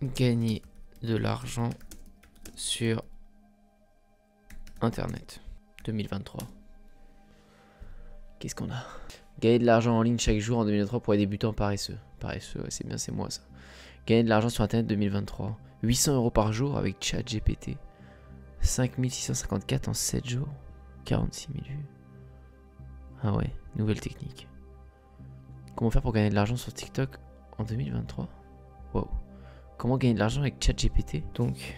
Gagner de l'argent sur Internet 2023. Qu'est-ce qu'on a? Gagner de l'argent en ligne chaque jour en 2023 pour les débutants paresseux. Paresseux, ouais, c'est bien, c'est moi ça. Gagner de l'argent sur Internet 2023. 800 € par jour avec ChatGPT. 5654 en 7 jours. 46 000 vues. Ah ouais, nouvelle technique. Comment faire pour gagner de l'argent sur TikTok en 2023? Wow. Comment gagner de l'argent avec ChatGPT? Donc,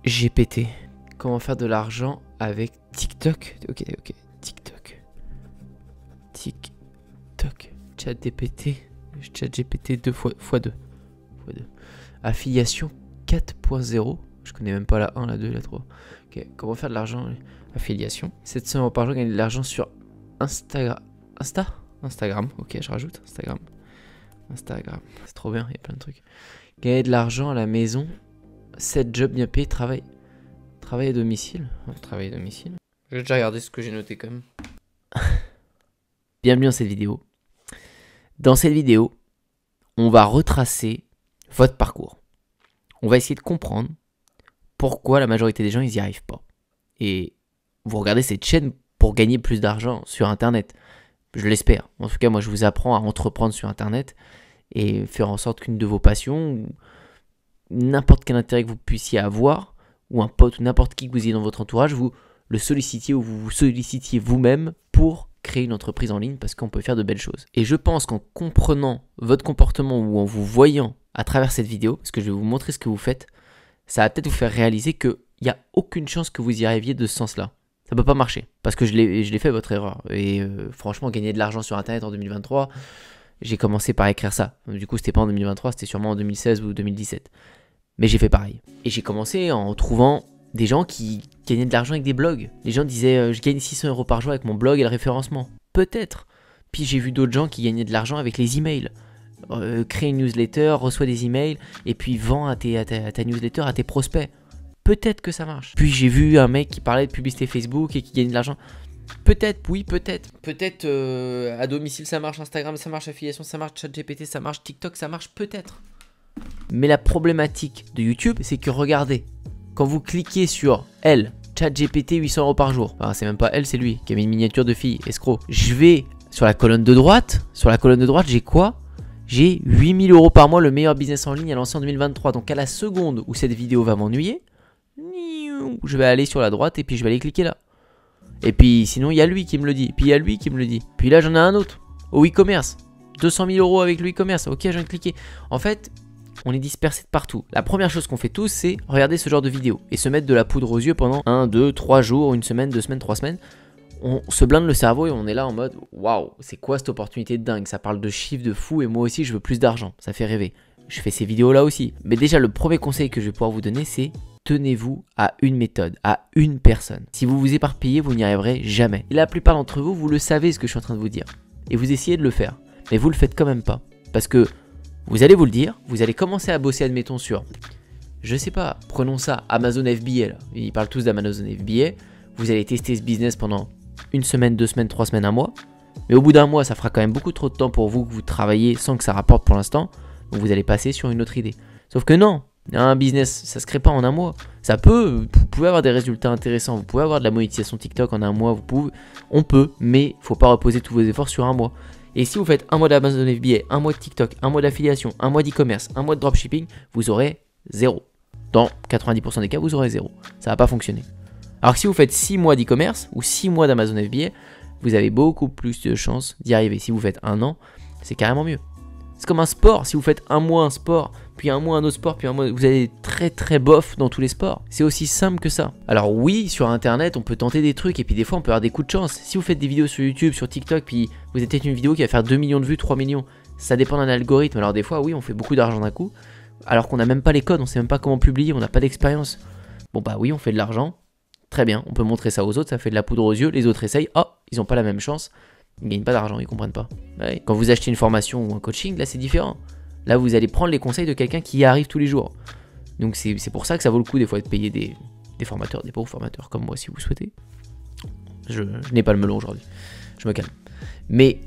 ChatGPT. Comment faire de l'argent avec TikTok? Ok. TikTok. ChatGPT 2 x 2. Affiliation 4.0. Je connais même pas la 1, la 2, la 3. Ok. Comment faire de l'argent? Affiliation. 700 € par jour, gagner de l'argent sur Instagram. Instagram. Ok, je rajoute Instagram. C'est trop bien, il y a plein de trucs. Gagner de l'argent à la maison. 7 jobs bien payés. Travail à domicile. Travail à domicile. Je vais déjà regarder ce que j'ai noté quand même. Bienvenue dans cette vidéo. Dans cette vidéo, on va retracer votre parcours. On va essayer de comprendre pourquoi la majorité des gens ils n'y arrivent pas. Et vous regardez cette chaîne pour gagner plus d'argent sur Internet. Je l'espère. En tout cas, moi je vous apprends à entreprendre sur Internet et faire en sorte qu'une de vos passions, ou n'importe quel intérêt que vous puissiez avoir, ou un pote ou n'importe qui que vous ayez dans votre entourage, vous le sollicitiez ou vous vous sollicitiez vous-même pour créer une entreprise en ligne parce qu'on peut faire de belles choses. Et je pense qu'en comprenant votre comportement ou en vous voyant à travers cette vidéo, parce que je vais vous montrer ce que vous faites, ça va peut-être vous faire réaliser qu'il n'y a aucune chance que vous y arriviez de ce sens-là. Ça peut pas marcher parce que je l'ai fait votre erreur. Et franchement, gagner de l'argent sur Internet en 2023, j'ai commencé par écrire ça. Du coup, c'était pas en 2023, c'était sûrement en 2016 ou 2017. Mais j'ai fait pareil. Et j'ai commencé en trouvant des gens qui gagnaient de l'argent avec des blogs. Les gens disaient je gagne 600 € par jour avec mon blog et le référencement. Peut-être. Puis j'ai vu d'autres gens qui gagnaient de l'argent avec les emails. Crée une newsletter, reçoit des emails et puis vend à ta newsletter à tes prospects. Peut-être que ça marche. Puis j'ai vu un mec qui parlait de publicité Facebook et qui gagne de l'argent. Peut-être, oui, peut-être. Peut-être à domicile ça marche, Instagram ça marche, affiliation ça marche, ChatGPT ça marche, TikTok ça marche, peut-être. Mais la problématique de YouTube, c'est que regardez, quand vous cliquez sur elle, ChatGPT 800 € par jour, enfin c'est même pas elle, c'est lui qui a mis une miniature de fille, escroc. Je vais sur la colonne de droite, j'ai quoi? J'ai 8 000 € par mois, le meilleur business en ligne à lancer en 2023. Donc à la seconde où cette vidéo va m'ennuyer, je vais aller sur la droite et puis je vais aller cliquer là. Et puis sinon il y a lui qui me le dit, puis il y a lui qui me le dit. Puis là j'en ai un autre, au e-commerce. 200 000 € avec le e-commerce, ok je viens de cliquer. En fait, on est dispersé de partout. La première chose qu'on fait tous, c'est regarder ce genre de vidéo et se mettre de la poudre aux yeux pendant 1, 2, 3 jours, une semaine, 2 semaines, 3 semaines. On se blinde le cerveau et on est là en mode waouh, c'est quoi cette opportunité de dingue? Ça parle de chiffres de fou et moi aussi je veux plus d'argent. Ça fait rêver. Je fais ces vidéos là aussi. Mais déjà, le premier conseil que je vais pouvoir vous donner, c'est tenez-vous à une méthode, à une personne. Si vous vous éparpillez, vous n'y arriverez jamais. Et la plupart d'entre vous, vous le savez ce que je suis en train de vous dire. Et vous essayez de le faire. Mais vous le faites quand même pas. Parce que vous allez vous le dire, vous allez commencer à bosser, admettons, sur, je sais pas, prenons ça, Amazon FBA là. Ils parlent tous d'Amazon FBA. Vous allez tester ce business pendant une semaine, 2 semaines, 3 semaines, un mois. Mais au bout d'un mois, ça fera quand même beaucoup trop de temps pour vous que vous travaillez sans que ça rapporte pour l'instant. Donc vous allez passer sur une autre idée. Sauf que non, un business, ça se crée pas en un mois. Ça peut, vous pouvez avoir des résultats intéressants, vous pouvez avoir de la monétisation TikTok en un mois, on peut, mais il faut pas reposer tous vos efforts sur un mois. Et si vous faites un mois d'Amazon FBA, un mois de TikTok, un mois d'affiliation, un mois d'e-commerce, un mois de dropshipping, vous aurez 0. Dans 90% des cas, vous aurez 0. Ça va pas fonctionner. Alors que si vous faites 6 mois d'e-commerce ou 6 mois d'Amazon FBA, vous avez beaucoup plus de chances d'y arriver. Si vous faites un an, c'est carrément mieux. C'est comme un sport, si vous faites un mois un sport, puis un mois un autre sport, puis un mois, vous allez très très bof dans tous les sports. C'est aussi simple que ça. Alors oui, sur internet, on peut tenter des trucs et puis des fois on peut avoir des coups de chance. Si vous faites des vidéos sur YouTube, sur TikTok, puis vous êtes peut-être une vidéo qui va faire 2 millions de vues, 3 millions, ça dépend d'un algorithme. Alors des fois, oui, on fait beaucoup d'argent d'un coup, alors qu'on n'a même pas les codes, on sait même pas comment publier, on n'a pas d'expérience. Bon bah oui, on fait de l'argent, très bien, on peut montrer ça aux autres, ça fait de la poudre aux yeux, les autres essayent, oh, ils n'ont pas la même chance. Ils ne gagnent pas d'argent, ils comprennent pas. Ouais. Quand vous achetez une formation ou un coaching, là c'est différent. Là vous allez prendre les conseils de quelqu'un qui y arrive tous les jours. Donc c'est pour ça que ça vaut le coup des fois de payer des formateurs, des pauvres formateurs comme moi si vous souhaitez. Je n'ai pas le melon aujourd'hui, je me calme. Mais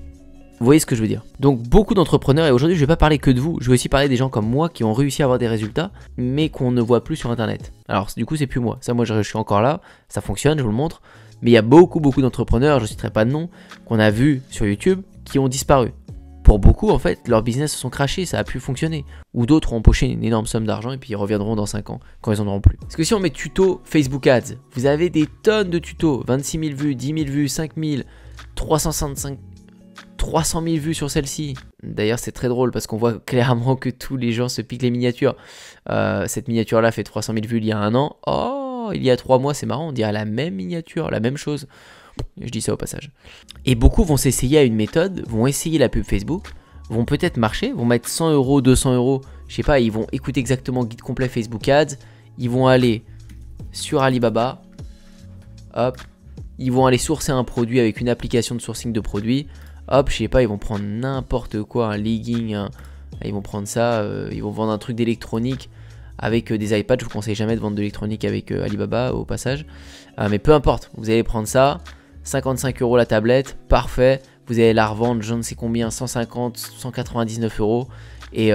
Vous voyez ce que je veux dire? Donc beaucoup d'entrepreneurs, et aujourd'hui je vais pas parler que de vous, je vais aussi parler des gens comme moi qui ont réussi à avoir des résultats, mais qu'on ne voit plus sur internet. Alors du coup c'est plus moi, ça moi je suis encore là, ça fonctionne, je vous le montre, mais il y a beaucoup d'entrepreneurs, je ne citerai pas de nom, qu'on a vu sur YouTube, qui ont disparu. Pour beaucoup en fait, leurs business se sont crashés, ça a pu fonctionner. Ou d'autres ont empoché une énorme somme d'argent et puis ils reviendront dans 5 ans, quand ils en auront plus. Parce que si on met tuto Facebook Ads, vous avez des tonnes de tutos, 26 000 vues, 10 000 vues, 5 000, 300 000 vues sur celle-ci. D'ailleurs c'est très drôle parce qu'on voit clairement que tous les gens se piquent les miniatures. Cette miniature là fait 300 000 vues il y a un an. Oh, il y a 3 mois, c'est marrant, on dirait la même miniature, la même chose. Je dis ça au passage. Et beaucoup vont s'essayer à une méthode, vont essayer la pub Facebook, vont peut-être marcher, vont mettre 100 €, 200 €, je sais pas, ils vont écouter exactement guide complet Facebook Ads, ils vont aller sur Alibaba, hop, ils vont aller sourcer un produit avec une application de sourcing de produits. Hop, je sais pas, ils vont prendre n'importe quoi, un legging, ils vont prendre ça, ils vont vendre un truc d'électronique avec des iPads. Je vous conseille jamais de vendre de l'électronique avec Alibaba au passage. Mais peu importe, vous allez prendre ça, 55 € la tablette, parfait. Vous allez la revendre, je ne sais combien, 150, 199 €. Et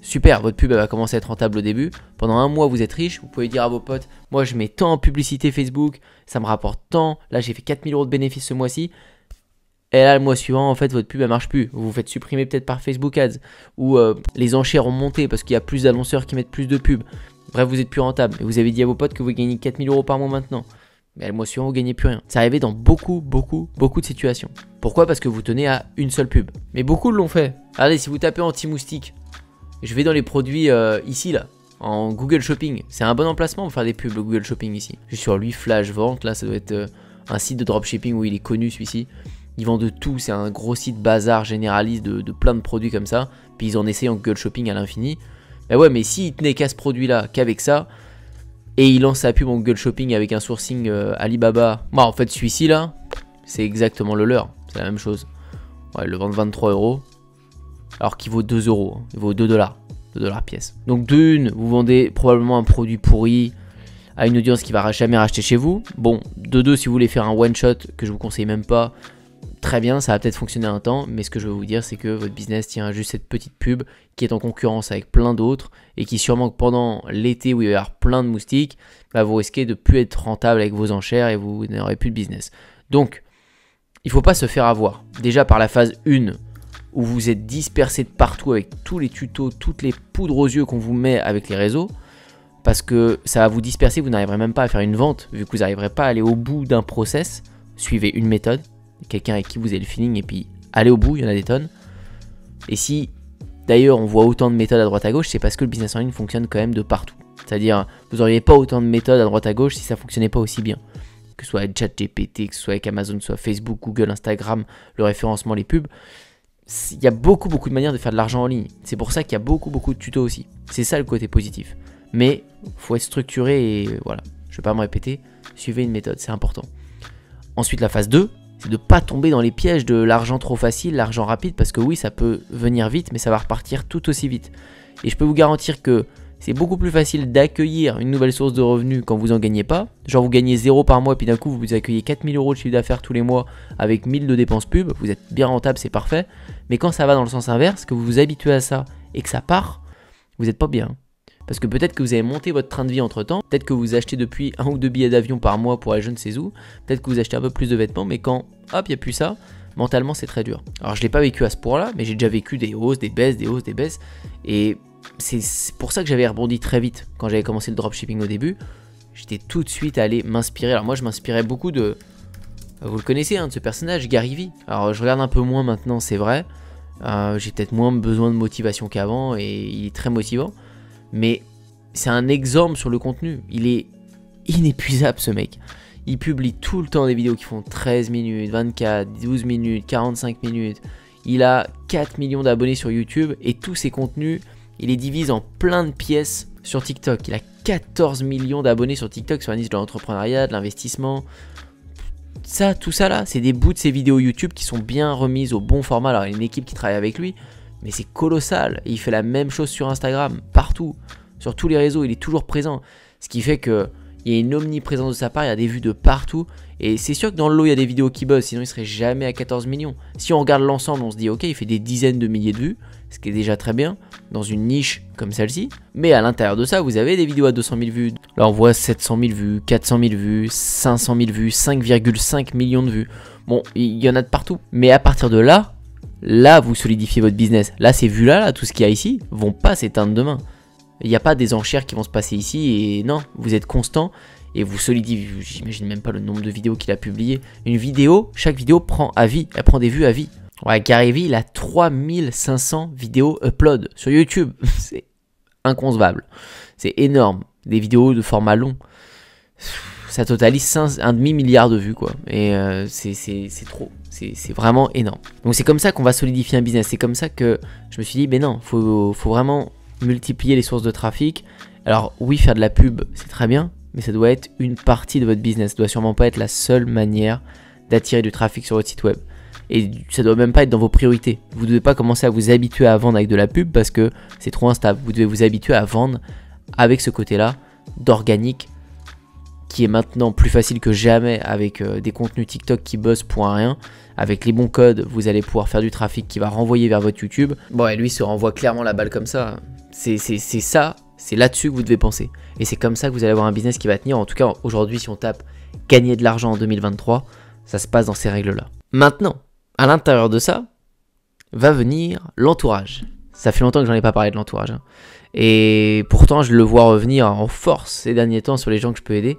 super, votre pub elle va commencer à être rentable au début. Pendant un mois, vous êtes riche. Vous pouvez dire à vos potes, moi je mets tant en publicité Facebook, ça me rapporte tant. Là, j'ai fait 4000 € de bénéfices ce mois-ci. Et là, le mois suivant, en fait, votre pub, elle marche plus. Vous vous faites supprimer peut-être par Facebook Ads. Ou les enchères ont monté parce qu'il y a plus d'annonceurs qui mettent plus de pubs. Bref, vous êtes plus rentable. Et vous avez dit à vos potes que vous gagnez 4000 € par mois maintenant. Mais le mois suivant, vous gagnez plus rien. C'est arrivé dans beaucoup de situations. Pourquoi? Parce que vous tenez à une seule pub. Mais beaucoup l'ont fait. Regardez, si vous tapez anti-moustique, je vais dans les produits ici, là, en Google Shopping. C'est un bon emplacement pour faire des pubs, le Google Shopping ici. Je suis sur lui, Flash Vente. Là, ça doit être un site de dropshipping où il est connu, celui-ci. Ils vendent de tout, c'est un gros site bazar généraliste de plein de produits comme ça. Puis ils en essayent en Google Shopping à l'infini. Bah ouais, mais s'ils tenaient qu'à ce produit-là, qu'avec ça, et ils lancent sa pub en Google Shopping avec un sourcing Alibaba, bah en fait celui-ci là, c'est exactement le leur, c'est la même chose. Ouais, ils le vendent 23 €, alors qu'il vaut 2 €, hein. Il vaut 2 $, 2 $ pièce. Donc d'une, vous vendez probablement un produit pourri à une audience qui va jamais racheter chez vous. Bon, de deux, si vous voulez faire un one shot, que je vous conseille même pas, très bien, ça va peut-être fonctionner un temps, mais ce que je veux vous dire, c'est que votre business tient à juste cette petite pub qui est en concurrence avec plein d'autres et qui sûrement que pendant l'été où il va y avoir plein de moustiques, bah vous risquez de plus être rentable avec vos enchères et vous n'aurez plus de business. Donc, il ne faut pas se faire avoir. Déjà par la phase 1, où vous êtes dispersé de partout avec tous les tutos, toutes les poudres aux yeux qu'on vous met avec les réseaux, parce que ça va vous disperser, vous n'arriverez même pas à faire une vente, vu que vous n'arriverez pas à aller au bout d'un process. Suivez une méthode, quelqu'un avec qui vous avez le feeling, et puis allez au bout, il y en a des tonnes. Et si d'ailleurs on voit autant de méthodes à droite à gauche, c'est parce que le business en ligne fonctionne quand même de partout. C'est-à-dire, vous n'auriez pas autant de méthodes à droite à gauche si ça ne fonctionnait pas aussi bien. Que ce soit avec ChatGPT, que ce soit avec Amazon, que ce soit Facebook, Google, Instagram, le référencement, les pubs. Il y a beaucoup de manières de faire de l'argent en ligne. C'est pour ça qu'il y a beaucoup de tutos aussi. C'est ça le côté positif. Mais il faut être structuré et voilà. Je ne vais pas me répéter. Suivez une méthode, c'est important. Ensuite, la phase 2, c'est de ne pas tomber dans les pièges de l'argent trop facile, l'argent rapide, parce que oui, ça peut venir vite, mais ça va repartir tout aussi vite. Et je peux vous garantir que c'est beaucoup plus facile d'accueillir une nouvelle source de revenus quand vous n'en gagnez pas. Genre vous gagnez 0 par mois, puis d'un coup vous accueillez 4000 € de chiffre d'affaires tous les mois avec 1000 de dépenses pub, vous êtes bien rentable, c'est parfait. Mais quand ça va dans le sens inverse, que vous vous habituez à ça et que ça part, vous n'êtes pas bien. Parce que peut-être que vous avez monté votre train de vie entre temps, peut-être que vous achetez depuis 1 ou 2 billets d'avion par mois pour aller je ne sais où, peut-être que vous achetez un peu plus de vêtements, mais quand hop, il n'y a plus ça, mentalement c'est très dur. Alors je ne l'ai pas vécu à ce point-là, mais j'ai déjà vécu des hausses, des baisses, des hausses, des baisses, et c'est pour ça que j'avais rebondi très vite quand j'avais commencé le dropshipping au début. J'étais tout de suite allé m'inspirer. Alors moi je m'inspirais beaucoup de, vous le connaissez, hein, de ce personnage, Gary Vee. Alors je regarde un peu moins maintenant, c'est vrai, j'ai peut-être moins besoin de motivation qu'avant, et il est très motivant. Mais c'est un exemple sur le contenu. Il est inépuisable ce mec. Il publie tout le temps des vidéos qui font 13 minutes, 24, 12 minutes, 45 minutes. Il a 4 millions d'abonnés sur YouTube et tous ses contenus, il les divise en plein de pièces sur TikTok. Il a 14 millions d'abonnés sur TikTok sur la niche de l'entrepreneuriat, de l'investissement. Ça, tout ça là, c'est des bouts de ses vidéos YouTube qui sont bien remises au bon format. Alors il y a une équipe qui travaille avec lui, mais c'est colossal. Et il fait la même chose sur Instagram, partout, sur tous les réseaux, il est toujours présent. Ce qui fait que Il y a une omniprésence de sa part, il y a des vues de partout. Et c'est sûr que dans le lot, il y a des vidéos qui buzzent, sinon il serait jamais à 14 millions. Si on regarde l'ensemble, on se dit ok, il fait des dizaines de milliers de vues, ce qui est déjà très bien, dans une niche comme celle-ci. Mais à l'intérieur de ça, vous avez des vidéos à 200 000 vues. Là, on voit 700 000 vues, 400 000 vues, 500 000 vues, 5,5 millions de vues. Bon, il y en a de partout. Mais à partir de là, vous solidifiez votre business. Là, ces vues-là, tout ce qu'il y a ici, vont pas s'éteindre demain. Il n'y a pas des enchères qui vont se passer ici et non, vous êtes constant et vous solidifiez. J'imagine même pas le nombre de vidéos qu'il a publiées. Une vidéo, chaque vidéo prend à vie, elle prend des vues à vie. Ouais, Gary Vee, il a 3500 vidéos upload sur YouTube. C'est inconcevable. C'est énorme. Des vidéos de format long. Ça totalise un demi-milliard de vues, quoi. Et c'est trop. C'est vraiment énorme. Donc c'est comme ça qu'on va solidifier un business. C'est comme ça que je me suis dit, mais non, faut vraiment multiplier les sources de trafic. Alors oui, faire de la pub, c'est très bien, mais ça doit être une partie de votre business. Ça doit sûrement pas être la seule manière d'attirer du trafic sur votre site web. Et ça doit même pas être dans vos priorités. Vous ne devez pas commencer à vous habituer à vendre avec de la pub parce que c'est trop instable. Vous devez vous habituer à vendre avec ce côté-là d'organique qui est maintenant plus facile que jamais avec des contenus TikTok qui bossent pour un rien. Avec les bons codes, vous allez pouvoir faire du trafic qui va renvoyer vers votre YouTube. Bon, et lui se renvoie clairement la balle comme ça. C'est ça, c'est là-dessus que vous devez penser. Et c'est comme ça que vous allez avoir un business qui va tenir. En tout cas, aujourd'hui, si on tape gagner de l'argent en 2023, ça se passe dans ces règles-là. Maintenant, à l'intérieur de ça, va venir l'entourage. Ça fait longtemps que j'en ai pas parlé de l'entourage. Hein. Et pourtant, je le vois revenir en force ces derniers temps sur les gens que je peux aider.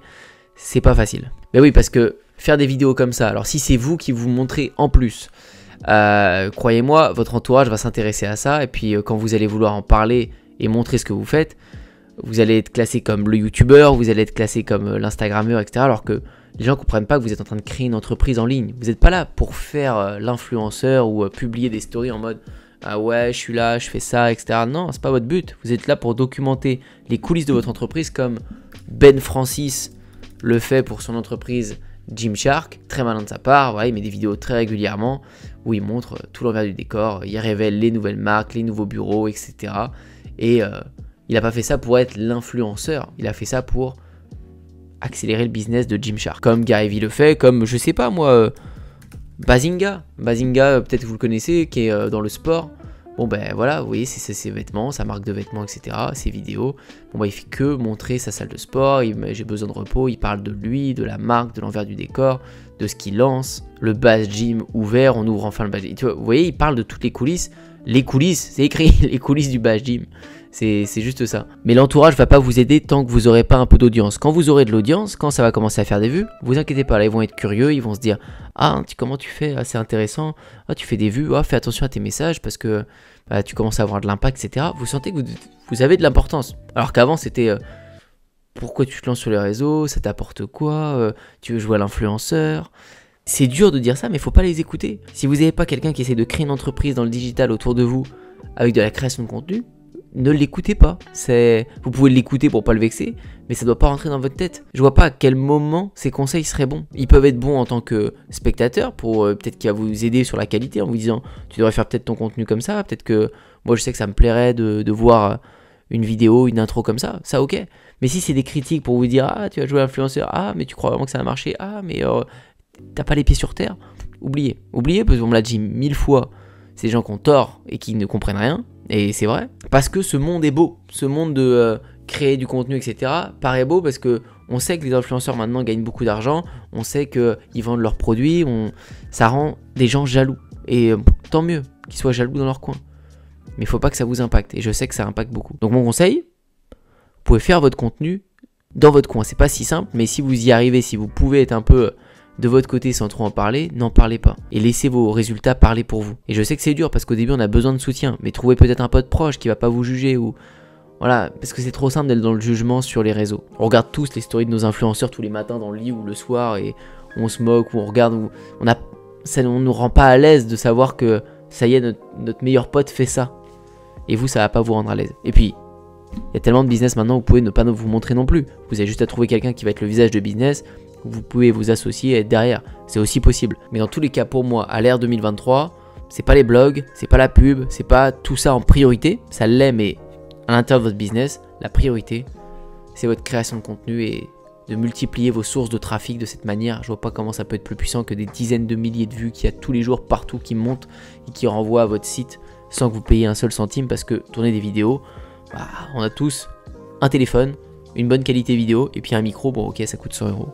C'est pas facile. Mais oui, parce que faire des vidéos comme ça, alors si c'est vous qui vous montrez en plus, croyez-moi, votre entourage va s'intéresser à ça. Et puis quand vous allez vouloir en parler et montrer ce que vous faites, vous allez être classé comme le youtubeur, vous allez être classé comme l'instagrammeur, etc. Alors que les gens ne comprennent pas que vous êtes en train de créer une entreprise en ligne. Vous n'êtes pas là pour faire l'influenceur ou publier des stories en mode « Ah ouais, je suis là, je fais ça, etc. » Non, c'est pas votre but. Vous êtes là pour documenter les coulisses de votre entreprise comme Ben Francis le fait pour son entreprise Gymshark. Très malin de sa part, voilà, il met des vidéos très régulièrement où il montre tout l'envers du décor. Il révèle les nouvelles marques, les nouveaux bureaux, etc. Et il n'a pas fait ça pour être l'influenceur. Il a fait ça pour accélérer le business de Gymshark. Comme Gary Vee le fait, comme, je sais pas moi, Bazinga. Bazinga, peut-être que vous le connaissez, qui est dans le sport. Bon ben voilà, vous voyez, c'est ses vêtements, sa marque de vêtements, etc. Ses vidéos. Bon ben il fait que montrer sa salle de sport, j'ai besoin de repos, il parle de lui, de la marque, de l'envers du décor, de ce qu'il lance, le Bass Gym ouvert, on ouvre enfin le Bass Gym. Tu vois, vous voyez, il parle de toutes les coulisses. Les coulisses, c'est écrit, les coulisses du Bass Gym. C'est juste ça. Mais l'entourage va pas vous aider tant que vous aurez pas un peu d'audience. Quand vous aurez de l'audience, quand ça va commencer à faire des vues, vous inquiétez pas, là ils vont être curieux, ils vont se dire « Ah, comment tu fais? Ah, c'est intéressant. Ah, tu fais des vues. Ah, fais attention à tes messages parce que bah, tu commences à avoir de l'impact, etc. » Vous sentez que vous avez de l'importance. Alors qu'avant c'était pourquoi tu te lances sur les réseaux? Ça t'apporte quoi? Tu veux jouer à l'influenceur? C'est dur de dire ça, mais il faut pas les écouter. Si vous n'avez pas quelqu'un qui essaie de créer une entreprise dans le digital autour de vous avec de la création de contenu, ne l'écoutez pas. Vous pouvez l'écouter pour pas le vexer, mais ça doit pas rentrer dans votre tête. Je vois pas à quel moment ces conseils seraient bons. Ils peuvent être bons en tant que spectateur, pour peut-être qu'il va vous aider sur la qualité en vous disant tu devrais faire peut-être ton contenu comme ça, peut-être que moi je sais que ça me plairait de voir une vidéo, une intro comme ça ok. Mais si c'est des critiques pour vous dire ah tu vas jouer influenceur, ah mais tu crois vraiment que ça va marcher, ah mais t'as pas les pieds sur terre, oubliez parce qu'on me l'a dit 1000 fois, ces gens qui ont tort et qui ne comprennent rien. Et c'est vrai, parce que ce monde est beau, ce monde de créer du contenu, etc. paraît beau parce que on sait que les influenceurs maintenant gagnent beaucoup d'argent, on sait qu'ils vendent leurs produits, ça rend des gens jaloux. Et tant mieux qu'ils soient jaloux dans leur coin. Mais il faut pas que ça vous impacte, et je sais que ça impacte beaucoup. Donc mon conseil, vous pouvez faire votre contenu dans votre coin. C'est pas si simple, mais si vous y arrivez, si vous pouvez être un peu de votre côté sans trop en parler, n'en parlez pas. Et laissez vos résultats parler pour vous. Et je sais que c'est dur parce qu'au début on a besoin de soutien, mais trouvez peut-être un pote proche qui va pas vous juger ou... Voilà, parce que c'est trop simple d'être dans le jugement sur les réseaux. On regarde tous les stories de nos influenceurs tous les matins dans le lit ou le soir et on se moque ou on regarde... Ça ne nous rend pas à l'aise de savoir que ça y est, notre meilleur pote fait ça. Et vous, ça va pas vous rendre à l'aise. Et puis, il y a tellement de business maintenant, vous pouvez ne pas vous montrer non plus. Vous avez juste à trouver quelqu'un qui va être le visage de business. Vous pouvez vous associer et être derrière, c'est aussi possible. Mais dans tous les cas, pour moi, à l'ère 2023, c'est pas les blogs, c'est pas la pub, c'est pas tout ça en priorité. Ça l'est, mais à l'intérieur de votre business, la priorité, c'est votre création de contenu et de multiplier vos sources de trafic de cette manière. Je vois pas comment ça peut être plus puissant que des dizaines de milliers de vues qu'il y a tous les jours partout qui montent et qui renvoient à votre site sans que vous payiez un seul centime, parce que tourner des vidéos, bah, on a tous un téléphone, une bonne qualité vidéo et puis un micro. Bon, ok, ça coûte 100 €,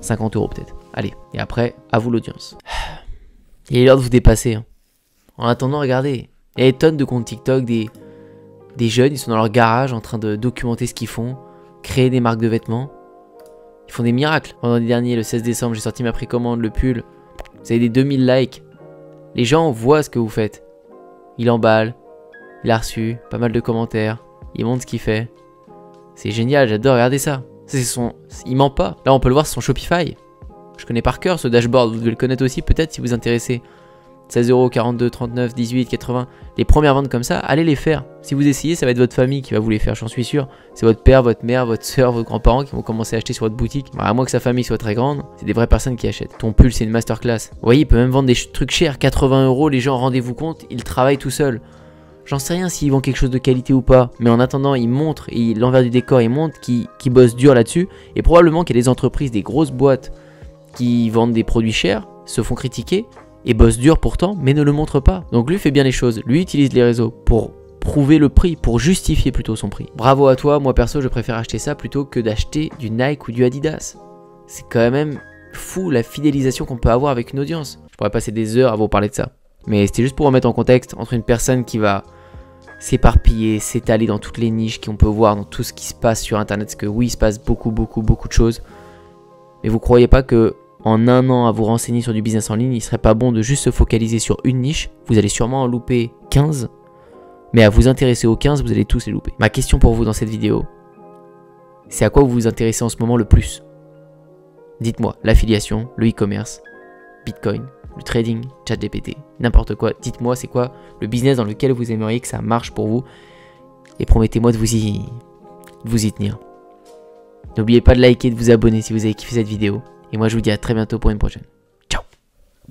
50 € peut-être. Allez, et après, à vous l'audience. Il est l'heure de vous dépasser. Hein. En attendant, regardez, il y a des tonnes de comptes TikTok, des jeunes, ils sont dans leur garage en train de documenter ce qu'ils font, créer des marques de vêtements. Ils font des miracles. Vendredi dernier, le 16 décembre, j'ai sorti ma précommande, le pull. Vous avez des 2000 likes. Les gens voient ce que vous faites. Il emballe, il a reçu pas mal de commentaires, il montre ce qu'il fait. C'est génial, j'adore, regardez ça. Il ment pas. Là, on peut le voir sur son Shopify. Je connais par cœur ce dashboard, vous devez le connaître aussi peut-être si vous vous intéressez. 16 €, 42, 39, 18, 80. Les premières ventes comme ça, allez les faire. Si vous essayez, ça va être votre famille qui va vous les faire, j'en suis sûr. C'est votre père, votre mère, votre soeur, vos grands-parents qui vont commencer à acheter sur votre boutique. À moins que sa famille soit très grande, c'est des vraies personnes qui achètent. Ton pull, c'est une masterclass. Vous voyez, il peut même vendre des trucs chers, 80 €, les gens, rendez-vous compte, ils travaillent tout seuls. J'en sais rien s'ils vendent quelque chose de qualité ou pas, mais en attendant, ils montrent, et l'envers du décor, ils montrent qu'ils bossent dur là-dessus. Et probablement qu'il y a des entreprises, des grosses boîtes qui vendent des produits chers, se font critiquer, et bosse dur pourtant, mais ne le montre pas. Donc lui fait bien les choses, lui utilise les réseaux pour prouver le prix, pour justifier plutôt son prix. Bravo à toi, moi perso je préfère acheter ça plutôt que d'acheter du Nike ou du Adidas. C'est quand même fou la fidélisation qu'on peut avoir avec une audience. Je pourrais passer des heures à vous parler de ça. Mais c'était juste pour remettre en contexte entre une personne qui va s'éparpiller, s'étaler dans toutes les niches qu'on peut voir, dans tout ce qui se passe sur internet, parce que oui, il se passe beaucoup de choses. Mais vous croyez pas que en un an à vous renseigner sur du business en ligne, il serait pas bon de juste se focaliser sur une niche. Vous allez sûrement en louper 15, mais à vous intéresser aux 15, vous allez tous les louper. Ma question pour vous dans cette vidéo, c'est à quoi vous vous intéressez en ce moment le plus? Dites-moi, l'affiliation, le e-commerce, Bitcoin, le trading, ChatGPT, n'importe quoi. Dites-moi c'est quoi le business dans lequel vous aimeriez que ça marche pour vous, et promettez-moi de vous y tenir. N'oubliez pas de liker et de vous abonner si vous avez kiffé cette vidéo. Et moi je vous dis à très bientôt pour une prochaine.